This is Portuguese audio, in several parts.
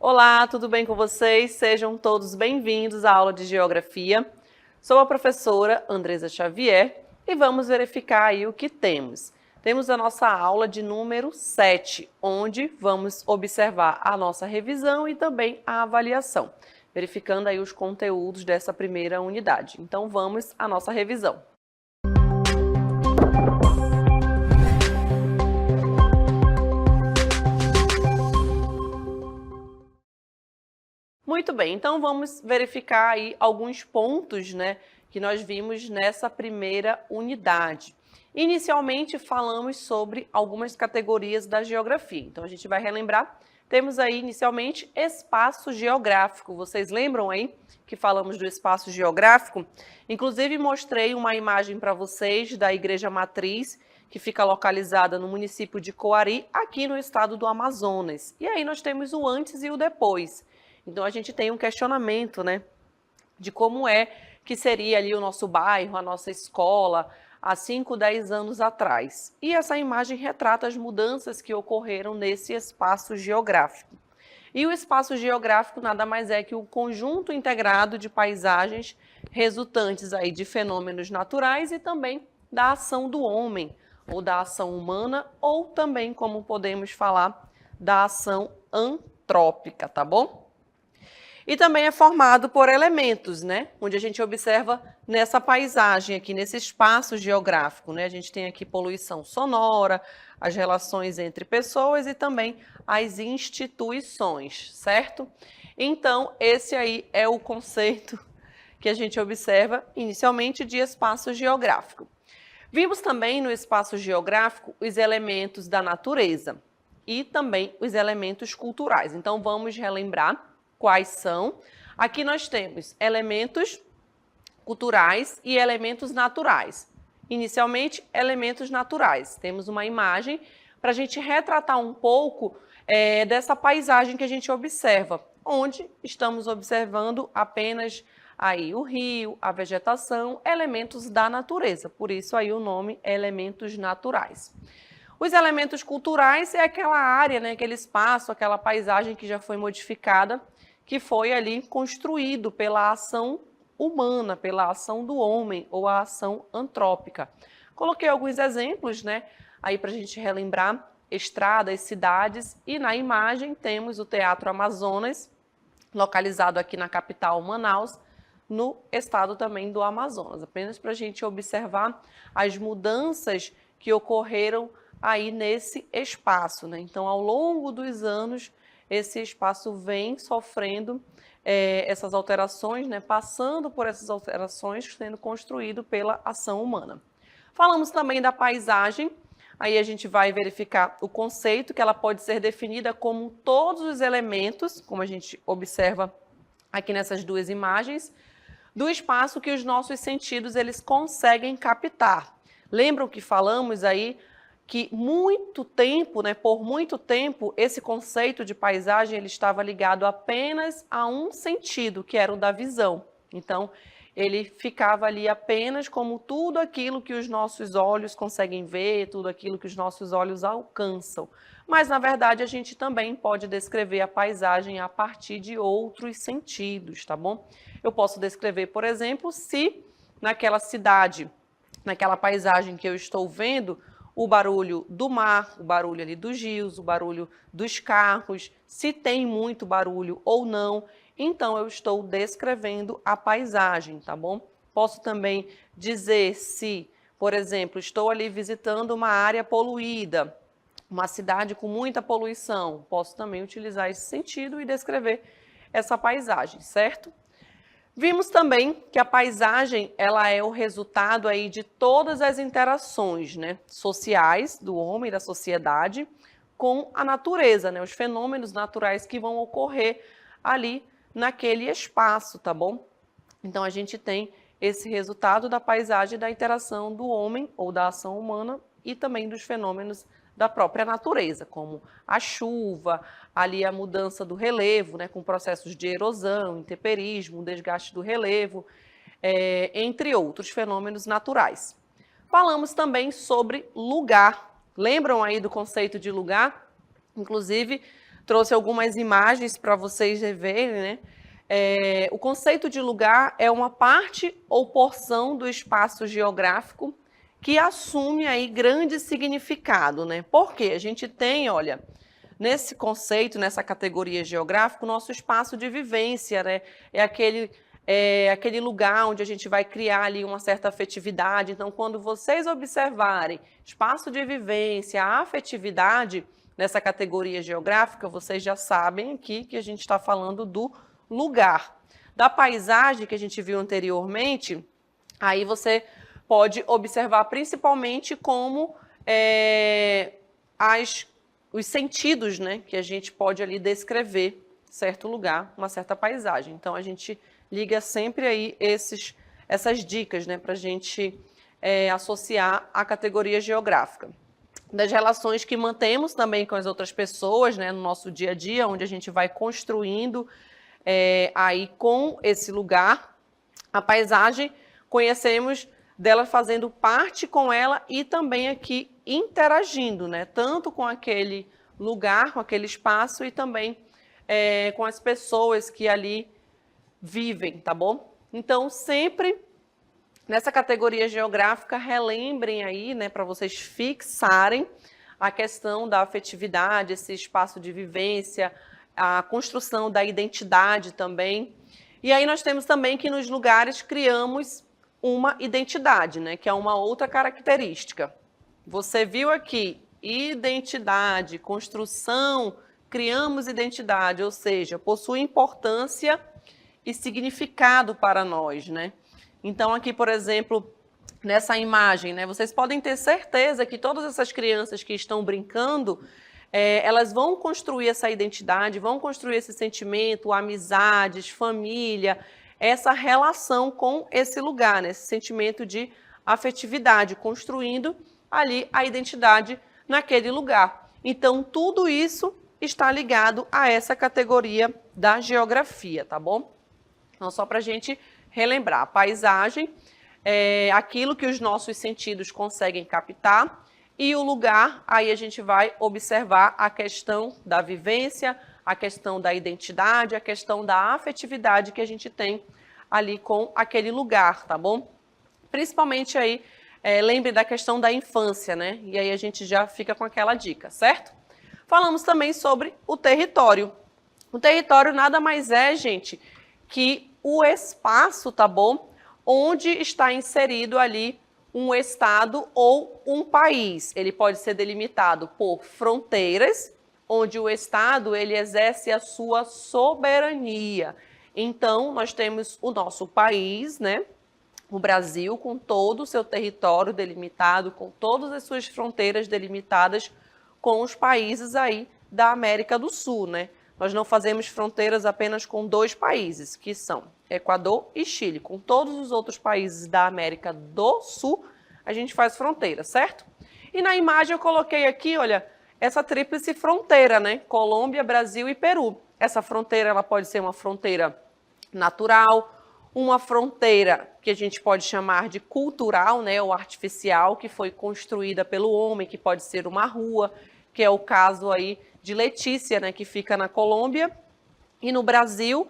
Olá, tudo bem com vocês? Sejam todos bem-vindos à aula de Geografia. Sou a professora Andresa Xavier e vamos verificar aí o que temos. Temos a nossa aula de número 7, onde vamos observar a nossa revisão e também a avaliação, verificando aí os conteúdos dessa primeira unidade. Então vamos à nossa revisão. Muito bem, então vamos verificar aí alguns pontos, que nós vimos nessa primeira unidade. Inicialmente falamos sobre algumas categorias da geografia, então a gente vai relembrar. Temos aí inicialmente espaço geográfico. Vocês lembram aí que falamos do espaço geográfico? Inclusive mostrei uma imagem para vocês da Igreja Matriz, que fica localizada no município de Coari, aqui no estado do Amazonas. E aí nós temos o antes e o depois. Então, a gente tem um questionamento, de como é que seria ali o nosso bairro, a nossa escola, há 5, 10 anos atrás. E essa imagem retrata as mudanças que ocorreram nesse espaço geográfico. E o espaço geográfico nada mais é que o conjunto integrado de paisagens resultantes aí de fenômenos naturais e também da ação do homem, ou da ação humana, ou também, como podemos falar, da ação antrópica, tá bom? E também é formado por elementos, onde a gente observa nessa paisagem aqui, nesse espaço geográfico, A gente tem aqui poluição sonora, as relações entre pessoas e também as instituições, certo? Então, esse aí é o conceito que a gente observa inicialmente de espaço geográfico. Vimos também no espaço geográfico os elementos da natureza e também os elementos culturais. Então, vamos relembrar quais são. Aqui nós temos elementos culturais e elementos naturais. Inicialmente, elementos naturais. Temos uma imagem para a gente retratar um pouco dessa paisagem que a gente observa, onde estamos observando apenas aí o rio, a vegetação, elementos da natureza. Por isso aí o nome elementos naturais. Os elementos culturais é aquela área, aquele espaço, aquela paisagem que já foi modificada, que foi ali construído pela ação humana, pela ação do homem ou a ação antrópica. Coloquei alguns exemplos, aí para a gente relembrar estradas, cidades, e na imagem temos o Teatro Amazonas, localizado aqui na capital Manaus, no estado também do Amazonas, apenas para a gente observar as mudanças que ocorreram aí nesse espaço, Então, ao longo dos anos, esse espaço vem sofrendo essas alterações, passando por essas alterações, sendo construído pela ação humana. Falamos também da paisagem, aí a gente vai verificar o conceito, que ela pode ser definida como todos os elementos, como a gente observa aqui nessas duas imagens, do espaço que os nossos sentidos eles conseguem captar. Lembram que falamos aí que por muito tempo, esse conceito de paisagem ele estava ligado apenas a um sentido, que era o da visão. Então, ele ficava ali apenas como tudo aquilo que os nossos olhos conseguem ver, tudo aquilo que os nossos olhos alcançam. Mas, na verdade, a gente também pode descrever a paisagem a partir de outros sentidos, tá bom? Eu posso descrever, por exemplo, se naquela cidade, naquela paisagem que eu estou vendo, o barulho do mar, o barulho ali dos rios, o barulho dos carros, se tem muito barulho ou não, então eu estou descrevendo a paisagem, tá bom? Posso também dizer se, por exemplo, estou ali visitando uma área poluída, uma cidade com muita poluição, posso também utilizar esse sentido e descrever essa paisagem, certo? Vimos também que a paisagem ela é o resultado aí de todas as interações sociais do homem e da sociedade com a natureza, os fenômenos naturais que vão ocorrer ali naquele espaço, tá bom? Então a gente tem esse resultado da paisagem da interação do homem ou da ação humana e também dos fenômenos da própria natureza, como a chuva, ali a mudança do relevo, com processos de erosão, intemperismo, desgaste do relevo, entre outros fenômenos naturais. Falamos também sobre lugar. Lembram aí do conceito de lugar? Inclusive, trouxe algumas imagens para vocês verem, né? O conceito de lugar é uma parte ou porção do espaço geográfico que assume aí grande significado, né? Porque a gente tem, olha, nesse conceito, nessa categoria geográfica, o nosso espaço de vivência, né? É aquele lugar onde a gente vai criar ali uma certa afetividade. Então, quando vocês observarem espaço de vivência, afetividade, nessa categoria geográfica, vocês já sabem aqui que a gente está falando do lugar. Da paisagem que a gente viu anteriormente, aí você pode observar principalmente como os sentidos, né, que a gente pode ali descrever certo lugar, uma certa paisagem. Então, a gente liga sempre aí essas dicas, né, para a gente associar à categoria geográfica. Das relações que mantemos também com as outras pessoas, né, no nosso dia a dia, onde a gente vai construindo aí com esse lugar, a paisagem, conhecemos dela fazendo parte com ela e também aqui interagindo, né, tanto com aquele lugar, com aquele espaço e também com as pessoas que ali vivem, tá bom? Então, sempre nessa categoria geográfica, relembrem aí, né, para vocês fixarem a questão da afetividade, esse espaço de vivência, a construção da identidade também. E aí nós temos também que nos lugares criamos uma identidade, né, que é uma outra característica. Você viu aqui, identidade, construção, criamos identidade, ou seja, possui importância e significado para nós, né? Então, aqui, por exemplo, nessa imagem, né, vocês podem ter certeza que todas essas crianças que estão brincando, elas vão construir essa identidade, vão construir esse sentimento, amizades, família, essa relação com esse lugar, né, esse sentimento de afetividade, construindo ali a identidade naquele lugar. Então, tudo isso está ligado a essa categoria da geografia, tá bom? Então, só para a gente relembrar, a paisagem é aquilo que os nossos sentidos conseguem captar e o lugar, aí a gente vai observar a questão da vivência, a questão da identidade, a questão da afetividade que a gente tem ali com aquele lugar, tá bom? Principalmente aí, lembre da questão da infância, né? E aí a gente já fica com aquela dica, certo? Falamos também sobre o território. O território nada mais é, gente, que o espaço, tá bom? Onde está inserido ali um estado ou um país. Ele pode ser delimitado por fronteiras, onde o estado ele exerce a sua soberania. Então, nós temos o nosso país, né? O Brasil, com todo o seu território delimitado, com todas as suas fronteiras delimitadas com os países aí da América do Sul, né? Nós não fazemos fronteiras apenas com 2 países, que são Equador e Chile. Com todos os outros países da América do Sul, a gente faz fronteira, certo? E na imagem eu coloquei aqui, olha, essa tríplice fronteira, né? Colômbia, Brasil e Peru. Essa fronteira, ela pode ser uma fronteira natural, uma fronteira que a gente pode chamar de cultural, né? Ou artificial, que foi construída pelo homem, que pode ser uma rua, que é o caso aí de Letícia, né, que fica na Colômbia, e no Brasil,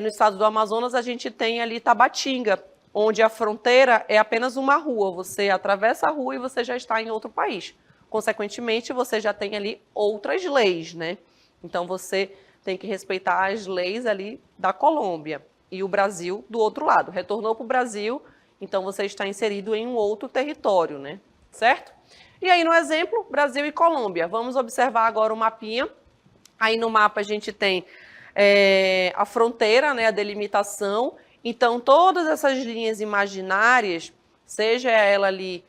no estado do Amazonas, a gente tem ali Tabatinga, onde a fronteira é apenas uma rua, você atravessa a rua e você já está em outro país. Consequentemente, você já tem ali outras leis, né? Então, você tem que respeitar as leis ali da Colômbia e o Brasil do outro lado. Retornou para o Brasil, então você está inserido em um outro território, né? Certo? E aí, no exemplo, Brasil e Colômbia. Vamos observar agora o mapinha. Aí no mapa a gente tem a fronteira, né, a delimitação. Então, todas essas linhas imaginárias, seja ela ali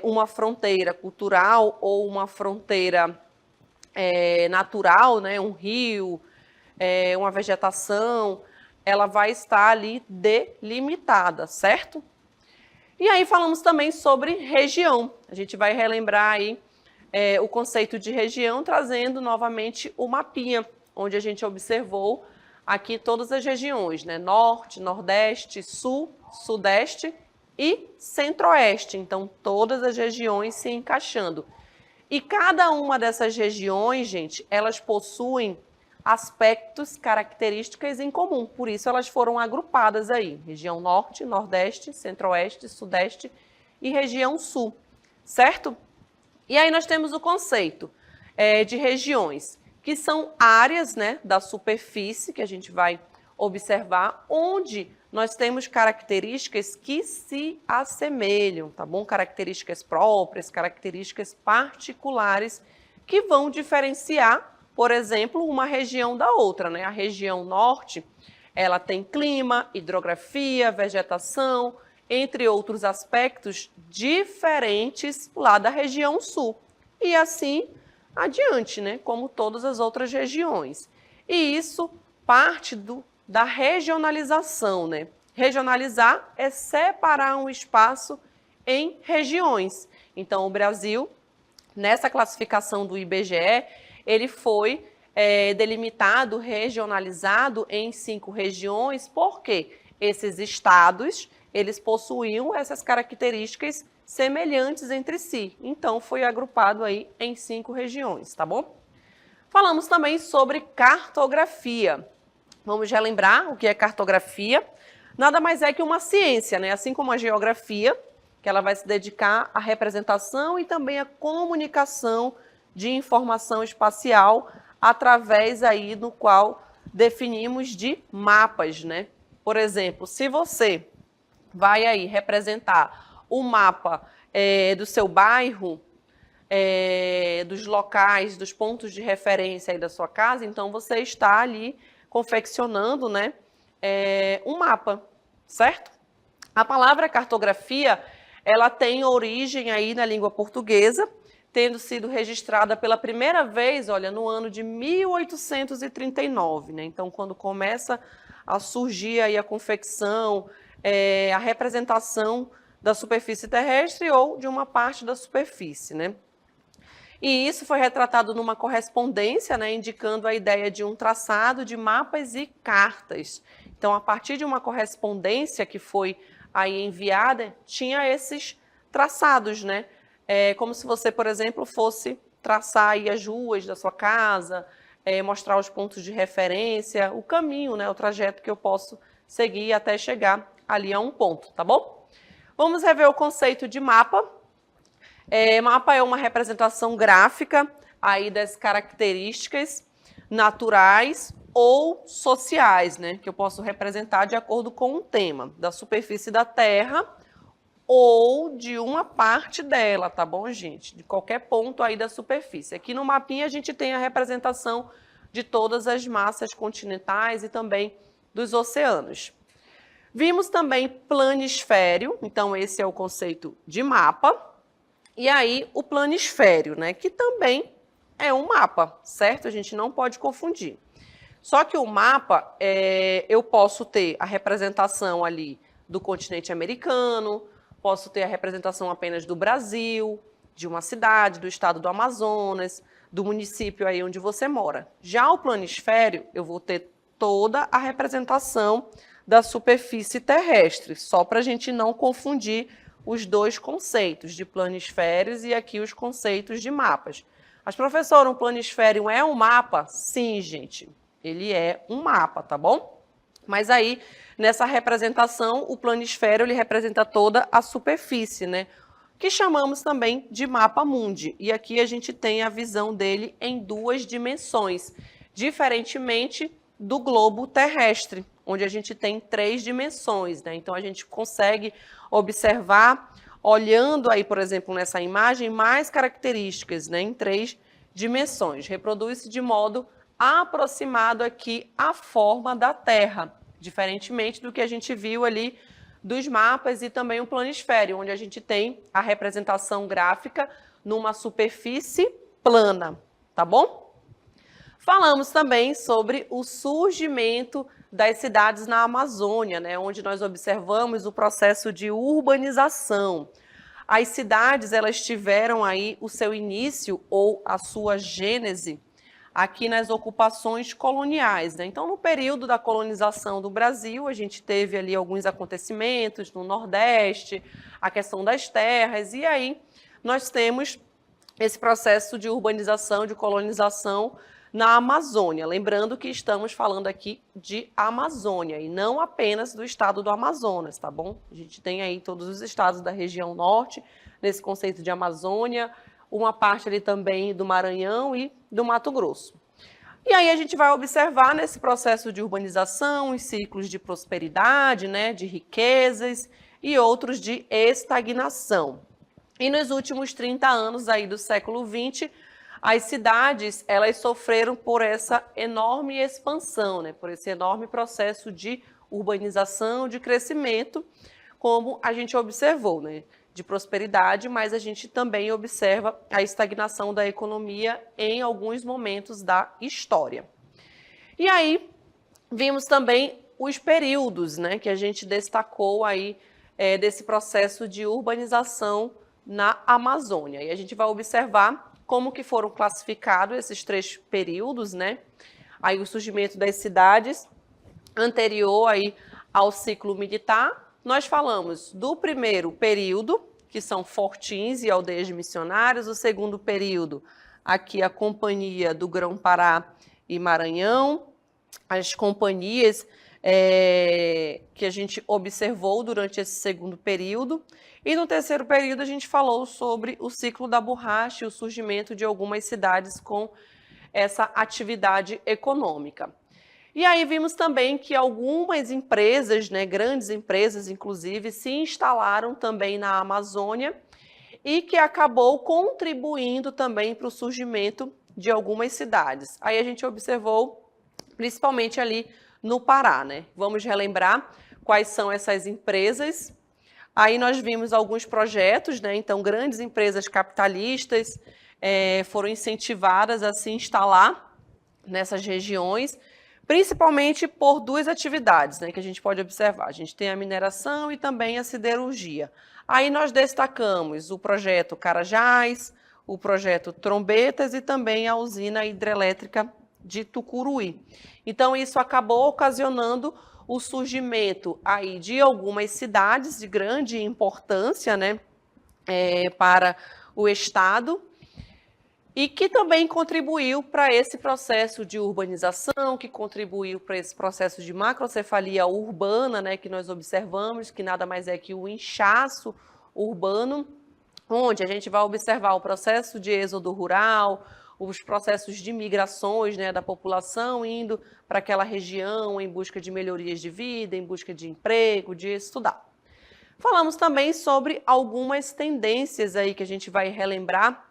uma fronteira cultural ou uma fronteira natural, né, um rio, uma vegetação, ela vai estar ali delimitada, certo? E aí falamos também sobre região. A gente vai relembrar aí o conceito de região, trazendo novamente o mapinha, onde a gente observou aqui todas as regiões, né? Norte, Nordeste, Sul, Sudeste e Centro-Oeste. Então, todas as regiões se encaixando. E cada uma dessas regiões, gente, elas possuem aspectos, características em comum. Por isso elas foram agrupadas aí. Região Norte, Nordeste, Centro-Oeste, Sudeste e região Sul, certo? E aí nós temos o conceito de regiões, que são áreas, né, da superfície, que a gente vai observar, onde nós temos características que se assemelham, tá bom? Características próprias, características particulares, que vão diferenciar, por exemplo, uma região da outra, né? A região norte, ela tem clima, hidrografia, vegetação, entre outros aspectos diferentes lá da região sul. E assim adiante, né? Como todas as outras regiões. E isso parte da regionalização, né? Regionalizar é separar um espaço em regiões. Então, o Brasil, nessa classificação do IBGE, ele foi delimitado, regionalizado em 5 regiões, porque esses estados, eles possuíam essas características semelhantes entre si. Então, foi agrupado aí em 5 regiões, tá bom? Falamos também sobre cartografia. Vamos relembrar o que é cartografia. Nada mais é que uma ciência, né? Assim como a geografia, que ela vai se dedicar à representação e também à comunicação de informação espacial através aí do qual definimos de mapas, né? Por exemplo, se você vai aí representar o mapa do seu bairro, dos locais, dos pontos de referência aí da sua casa, então você está ali confeccionando, né, um mapa, certo? A palavra cartografia, ela tem origem aí na língua portuguesa, tendo sido registrada pela primeira vez, olha, no ano de 1839, né? Então, quando começa a surgir aí a confecção, a representação da superfície terrestre ou de uma parte da superfície, né? E isso foi retratado numa correspondência, né, indicando a ideia de um traçado de mapas e cartas. Então, a partir de uma correspondência que foi aí enviada, tinha esses traçados, né? Como se você, por exemplo, fosse traçar aí as ruas da sua casa, mostrar os pontos de referência, o caminho, né, o trajeto que eu posso seguir até chegar ali a um ponto, tá bom? Vamos rever o conceito de mapa. Mapa é uma representação gráfica aí das características naturais ou sociais, né, que eu posso representar de acordo com o tema da superfície da Terra ou de uma parte dela, tá bom, gente? De qualquer ponto aí da superfície. Aqui no mapinha a gente tem a representação de todas as massas continentais e também dos oceanos. Vimos também planisfério, então esse é o conceito de mapa. E aí o planisfério, né, que também é um mapa, certo? A gente não pode confundir. Só que o mapa, eu posso ter a representação ali do continente americano, posso ter a representação apenas do Brasil, de uma cidade, do estado do Amazonas, do município aí onde você mora. Já o planisfério, eu vou ter toda a representação da superfície terrestre, só para a gente não confundir os dois conceitos de planisférios e aqui os conceitos de mapas. Mas, professora, um planisfério é um mapa? Sim, gente, ele é um mapa, tá bom? Mas aí, nessa representação, o planisfério ele representa toda a superfície, né? Que chamamos também de mapa mundi. E aqui a gente tem a visão dele em 2 dimensões, diferentemente do globo terrestre, onde a gente tem 3 dimensões, né? Então a gente consegue observar, olhando aí, por exemplo, nessa imagem, mais características, né, em 3 dimensões. Reproduz-se de modo aproximado aqui a forma da Terra, diferentemente do que a gente viu ali dos mapas e também o planisfério, onde a gente tem a representação gráfica numa superfície plana, tá bom? Falamos também sobre o surgimento das cidades na Amazônia, né, onde nós observamos o processo de urbanização. As cidades, elas tiveram aí o seu início ou a sua gênese aqui nas ocupações coloniais, né? Então, no período da colonização do Brasil, a gente teve ali alguns acontecimentos no Nordeste, a questão das terras, e aí nós temos esse processo de urbanização, de colonização na Amazônia. Lembrando que estamos falando aqui de Amazônia e não apenas do estado do Amazonas, tá bom? A gente tem aí todos os estados da região norte, nesse conceito de Amazônia, uma parte ali também do Maranhão e do Mato Grosso. E aí a gente vai observar nesse processo de urbanização os ciclos de prosperidade, né, de riquezas e outros de estagnação. E nos últimos 30 anos aí do século XX, as cidades, elas sofreram por essa enorme expansão, né? Por esse enorme processo de urbanização, de crescimento, como a gente observou, né? De prosperidade, mas a gente também observa a estagnação da economia em alguns momentos da história. E aí, vimos também os períodos, né? Que a gente destacou aí desse processo de urbanização na Amazônia. E a gente vai observar como que foram classificados esses 3 períodos, né? Aí o surgimento das cidades anterior aí ao ciclo militar. Nós falamos do primeiro período, que são fortins e aldeias de missionários, o segundo período, aqui a Companhia do Grão-Pará e Maranhão, as companhias que a gente observou durante esse segundo período. E no terceiro período a gente falou sobre o ciclo da borracha e o surgimento de algumas cidades com essa atividade econômica. E aí vimos também que algumas empresas, né, grandes empresas inclusive, se instalaram também na Amazônia e que acabou contribuindo também para o surgimento de algumas cidades. Aí a gente observou principalmente ali no Pará, né? Vamos relembrar quais são essas empresas. Aí nós vimos alguns projetos, né? Então, grandes empresas capitalistas foram incentivadas a se instalar nessas regiões, principalmente por 2 atividades, né, que a gente pode observar. A gente tem a mineração e também a siderurgia. Aí nós destacamos o projeto Carajás, o projeto Trombetas e também a usina hidrelétrica de Tucuruí. Então, isso acabou ocasionando o surgimento aí de algumas cidades de grande importância, né, para o Estado, e que também contribuiu para esse processo de urbanização, que contribuiu para esse processo de macrocefalia urbana, né, que nós observamos, que nada mais é que o inchaço urbano, onde a gente vai observar o processo de êxodo rural, os processos de migrações, né, da população indo para aquela região em busca de melhorias de vida, em busca de emprego, de estudar. Falamos também sobre algumas tendências aí que a gente vai relembrar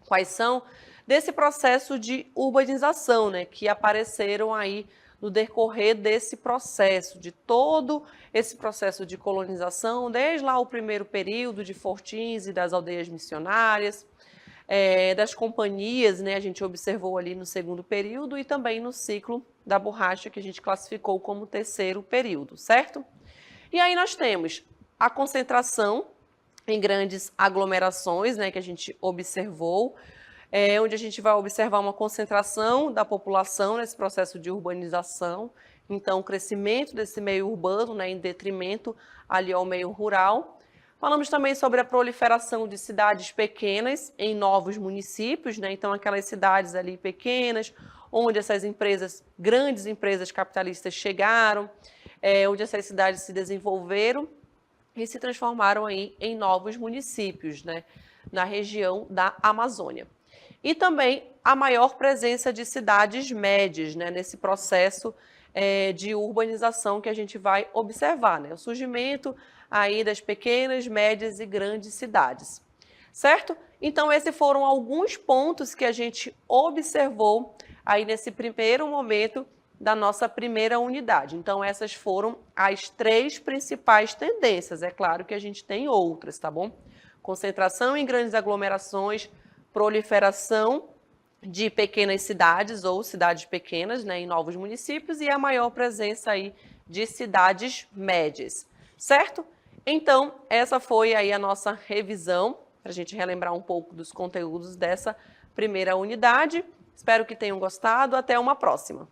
quais são desse processo de urbanização, né, que apareceram aí no decorrer desse processo, de todo esse processo de colonização, desde lá o primeiro período de Fortins e das aldeias missionárias, das companhias, né, a gente observou ali no segundo período e também no ciclo da borracha, que a gente classificou como terceiro período, certo? E aí nós temos a concentração em grandes aglomerações, né, que a gente observou, onde a gente vai observar uma concentração da população nesse processo de urbanização, então o crescimento desse meio urbano, né, em detrimento ali ao meio rural. Falamos também sobre a proliferação de cidades pequenas em novos municípios, né, então aquelas cidades ali pequenas, onde essas empresas, grandes empresas capitalistas chegaram, onde essas cidades se desenvolveram e se transformaram aí em novos municípios, né, na região da Amazônia. E também a maior presença de cidades médias, né, nesse processo de urbanização que a gente vai observar, né, o surgimento aí das pequenas, médias e grandes cidades, certo? Então, esses foram alguns pontos que a gente observou aí nesse primeiro momento da nossa primeira unidade. Então, essas foram as 3 principais tendências. É claro que a gente tem outras, tá bom? Concentração em grandes aglomerações, proliferação de pequenas cidades ou cidades pequenas, né, em novos municípios e a maior presença aí de cidades médias, certo? Então, essa foi aí a nossa revisão, para a gente relembrar um pouco dos conteúdos dessa primeira unidade. Espero que tenham gostado. Até uma próxima.